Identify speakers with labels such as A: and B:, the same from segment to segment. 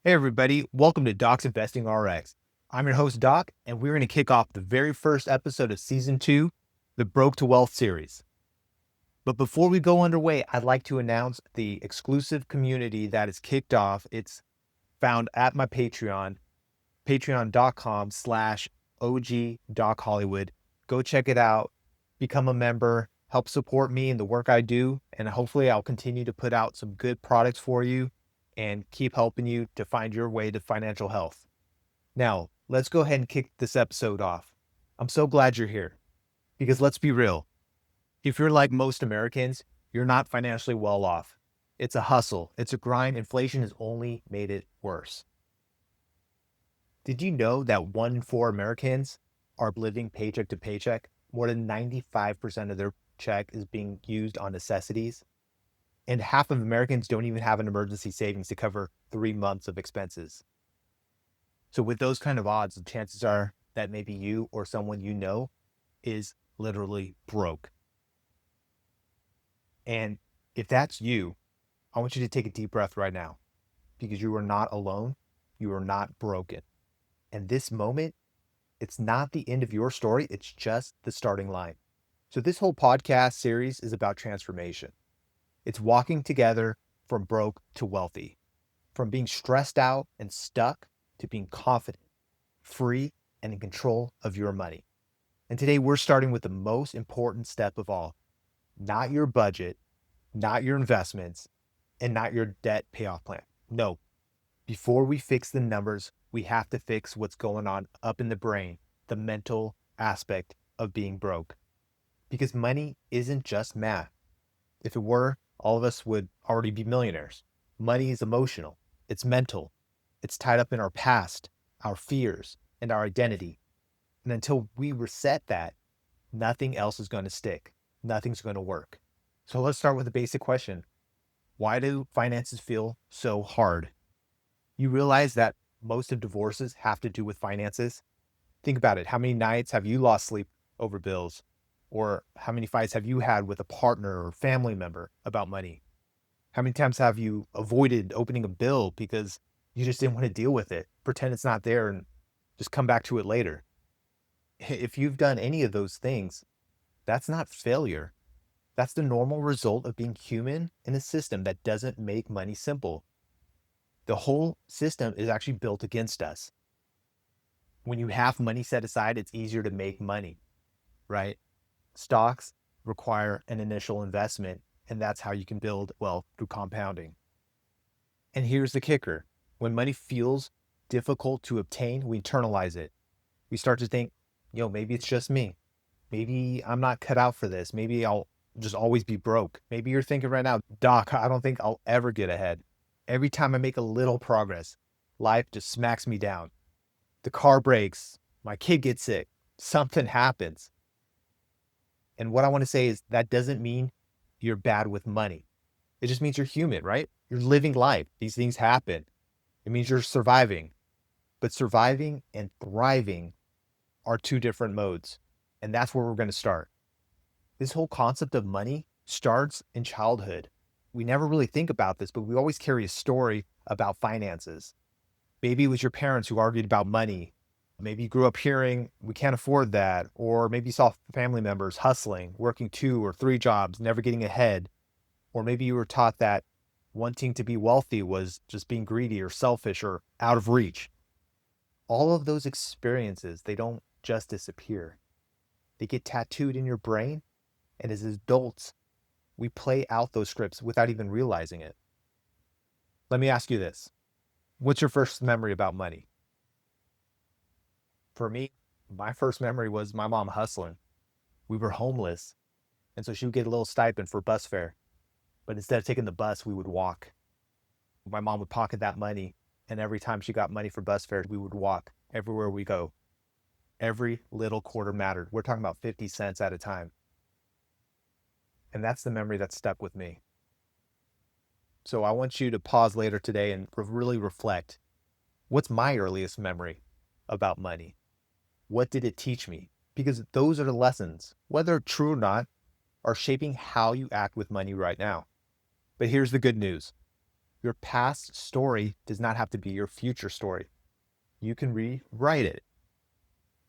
A: Hey everybody, welcome to Doc's Investing RX. I'm your host Doc, and we're going to kick off the very first episode of Season 2, the Broke to Wealth series. But before we go underway, I'd like to announce the exclusive community that is kicked off. It's found at my Patreon, patreon.com/OGDocHollywood. Go check it out, become a member, help support me in the work I do, and hopefully I'll continue to put out some good products for you and keep helping you to find your way to financial health. Now, let's go ahead and kick this episode off. I'm so glad you're here because let's be real. If you're like most Americans, you're not financially well off. It's a hustle, it's a grind. Inflation has only made it worse. Did you know that 1 in 4 Americans are living paycheck to paycheck? More than 95% of their check is being used on necessities. And half of Americans don't even have an emergency savings to cover 3 months of expenses. So with those kind of odds, the chances are that maybe you or someone you know is literally broke. And if that's you, I want you to take a deep breath right now because you are not alone. You are not broken. And this moment, it's not the end of your story. It's just the starting line. So this whole podcast series is about transformation. It's walking together from broke to wealthy, from being stressed out and stuck to being confident, free, and in control of your money. And today we're starting with the most important step of all, not your budget, not your investments, and not your debt payoff plan. No, before we fix the numbers, we have to fix what's going on up in the brain, the mental aspect of being broke. Because money isn't just math. If it were, all of us would already be millionaires. Money is emotional, it's mental, it's tied up in our past, our fears, and our identity. And until we reset that, nothing else is going to stick. Nothing's going to work. So let's start with a basic question. Why do finances feel so hard? You realize that most of divorces have to do with finances? Think about it. How many nights have you lost sleep over bills? Or how many fights have you had with a partner or family member about money? How many times have you avoided opening a bill because you just didn't want to deal with it? Pretend it's not there and just come back to it later. If you've done any of those things, that's not failure. That's the normal result of being human in a system that doesn't make money simple. The whole system is actually built against us. When you have money set aside, it's easier to make money, right? Stocks require an initial investment, and that's how you can build wealth through compounding. And here's the kicker. When money feels difficult to obtain, we internalize it. We start to think, maybe it's just me. Maybe I'm not cut out for this. Maybe I'll just always be broke. Maybe you're thinking right now, Doc, I don't think I'll ever get ahead. Every time I make a little progress, life just smacks me down. The car breaks, my kid gets sick, something happens. And what I want to say is that doesn't mean you're bad with money. It just means you're human, right? You're living life. These things happen. It means you're surviving. But surviving and thriving are two different modes. And that's where we're going to start. This whole concept of money starts in childhood. We never really think about this, but we always carry a story about finances. Maybe it was your parents who argued about money. Maybe you grew up hearing, we can't afford that. Or maybe you saw family members hustling, working 2 or 3 jobs, never getting ahead. Or maybe you were taught that wanting to be wealthy was just being greedy or selfish or out of reach. All of those experiences, they don't just disappear. They get tattooed in your brain. And as adults, we play out those scripts without even realizing it. Let me ask you this. What's your first memory about money? For me, my first memory was my mom hustling. We were homeless. And so she would get a little stipend for bus fare. But instead of taking the bus, we would walk. My mom would pocket that money. And every time she got money for bus fare, we would walk everywhere we go. Every little quarter mattered. We're talking about 50 cents at a time. And that's the memory that stuck with me. So I want you to pause later today and really reflect. What's my earliest memory about money? What did it teach me? Because those are the lessons, whether true or not, are shaping how you act with money right now. But here's the good news. Your past story does not have to be your future story. You can rewrite it.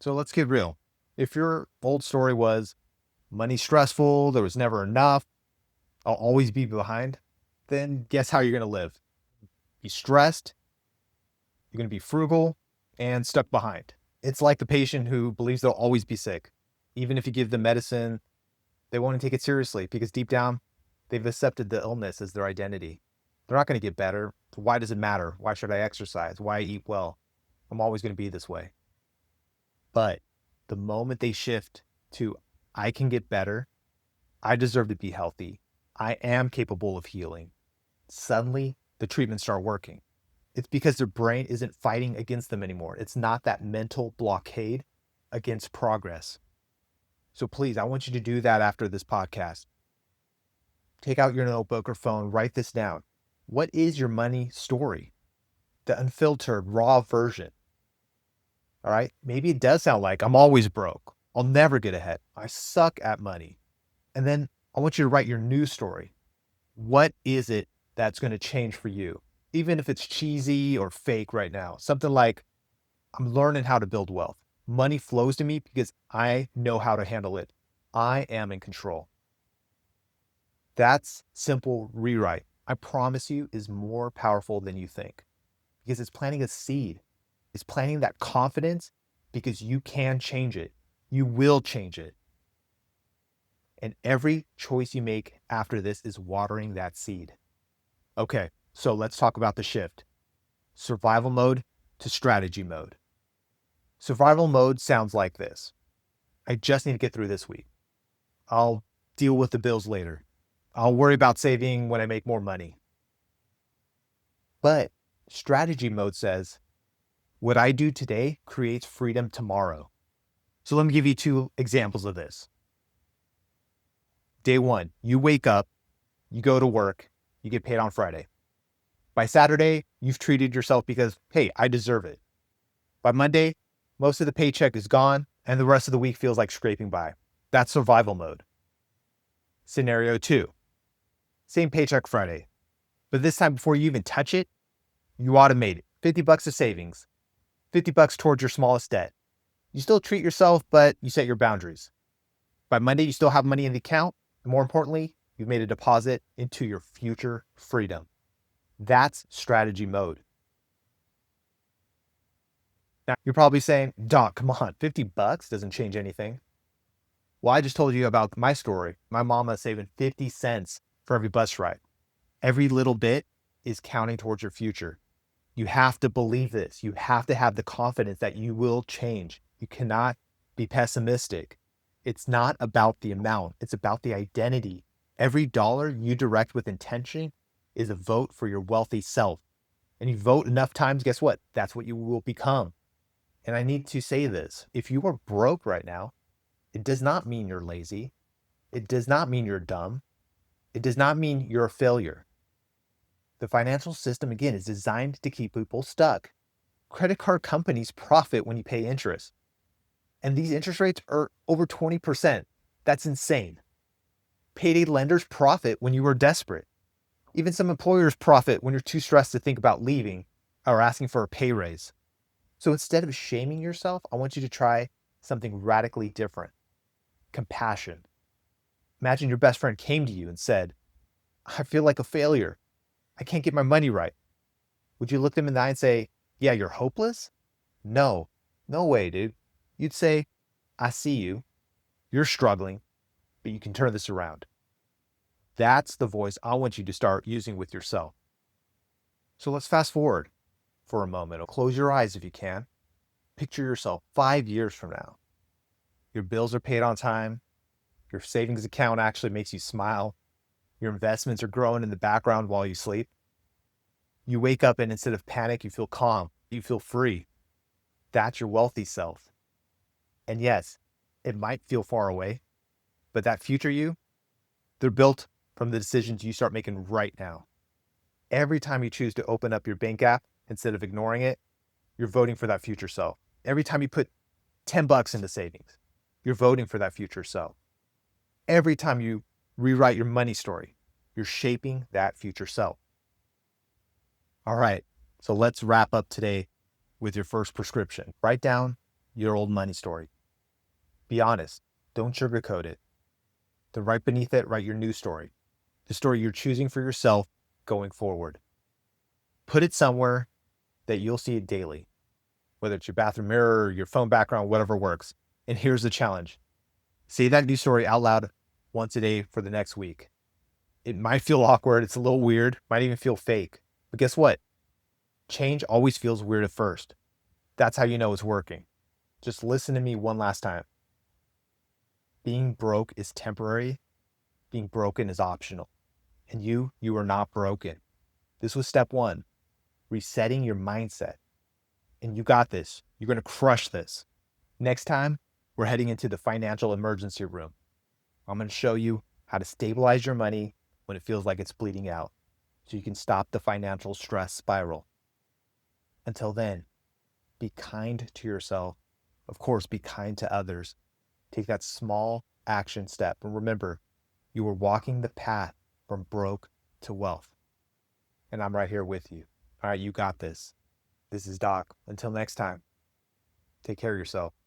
A: So let's get real. If your old story was money's stressful, there was never enough, I'll always be behind, then guess how you're going to live? Be stressed, you're going to be frugal, and stuck behind. It's like the patient who believes they'll always be sick. Even if you give them medicine, they won't take it seriously because deep down, they've accepted the illness as their identity. They're not going to get better. Why does it matter? Why should I exercise? Why eat well? I'm always going to be this way. But the moment they shift to, I can get better, I deserve to be healthy, I am capable of healing, suddenly the treatments start working. It's because their brain isn't fighting against them anymore. It's not that mental blockade against progress. So please, I want you to do that after this podcast. Take out your notebook or phone, write this down. What is your money story? The unfiltered, raw version. All right? Maybe it does sound like I'm always broke. I'll never get ahead. I suck at money. And then I want you to write your new story. What is it that's going to change for you? Even if it's cheesy or fake right now. Something like, I'm learning how to build wealth. Money flows to me because I know how to handle it. I am in control. That's simple rewrite. I promise you is more powerful than you think because it's planting a seed. It's planting that confidence because you can change it. You will change it. And every choice you make after this is watering that seed. Okay, so let's talk about the shift. Survival mode to strategy mode. Survival mode sounds like this. I just need to get through this week. I'll deal with the bills later. I'll worry about saving when I make more money. But strategy mode says, what I do today creates freedom tomorrow. So let me give you 2 examples of this. Day 1, you wake up, you go to work, you get paid on Friday. By Saturday, you've treated yourself because, hey, I deserve it. By Monday, most of the paycheck is gone and the rest of the week feels like scraping by. That's survival mode. Scenario 2, same paycheck Friday, but this time before you even touch it, you automate it. $50 of savings, $50 towards your smallest debt. You still treat yourself, but you set your boundaries. By Monday, you still have money in the account. And more importantly, you've made a deposit into your future freedom. That's strategy mode. Now, you're probably saying, Doc, come on, $50 doesn't change anything. Well, I just told you about my story. My mama saving 50 cents for every bus ride. Every little bit is counting towards your future. You have to believe this. You have to have the confidence that you will change. You cannot be pessimistic. It's not about the amount. It's about the identity. Every dollar you direct with intention is a vote for your wealthy self. And you vote enough times, guess what? That's what you will become. And I need to say this. If you are broke right now, it does not mean you're lazy. It does not mean you're dumb. It does not mean you're a failure. The financial system, again, is designed to keep people stuck. Credit card companies profit when you pay interest. And these interest rates are over 20%. That's insane. Payday lenders profit when you are desperate. Even some employers profit when you're too stressed to think about leaving or asking for a pay raise. So instead of shaming yourself, I want you to try something radically different. Compassion. Imagine your best friend came to you and said, I feel like a failure. I can't get my money right. Would you look them in the eye and say, yeah, you're hopeless? No way, dude. You'd say, I see you. You're struggling, but you can turn this around. That's the voice I want you to start using with yourself. So let's fast forward for a moment. Close your eyes if you can. Picture yourself 5 years from now. Your bills are paid on time. Your savings account actually makes you smile. Your investments are growing in the background while you sleep. You wake up and instead of panic, you feel calm. You feel free. That's your wealthy self. And yes, it might feel far away, but that future you, they're built from the decisions you start making right now. Every time you choose to open up your bank app instead of ignoring it, you're voting for that future self. Every time you put $10 into savings, you're voting for that future self. Every time you rewrite your money story, you're shaping that future self. All right. So let's wrap up today with your first prescription. Write down your old money story. Be honest. Don't sugarcoat it. Then right beneath it, write your new story. The story you're choosing for yourself going forward. Put it somewhere that you'll see it daily, whether it's your bathroom mirror or your phone background, whatever works. And here's the challenge. Say that new story out loud once a day for the next week. It might feel awkward. It's a little weird. Might even feel fake. But guess what? Change always feels weird at first. That's how you know it's working. Just listen to me one last time. Being broke is temporary. Being broken is optional. And you are not broken. This was step one, resetting your mindset. And you got this. You're going to crush this. Next time, we're heading into the financial emergency room. I'm going to show you how to stabilize your money when it feels like it's bleeding out so you can stop the financial stress spiral. Until then, be kind to yourself. Of course, be kind to others. Take that small action step. And remember, you are walking the path from broke to wealth. And I'm right here with you. All right, you got this. This is Doc. Until next time, take care of yourself.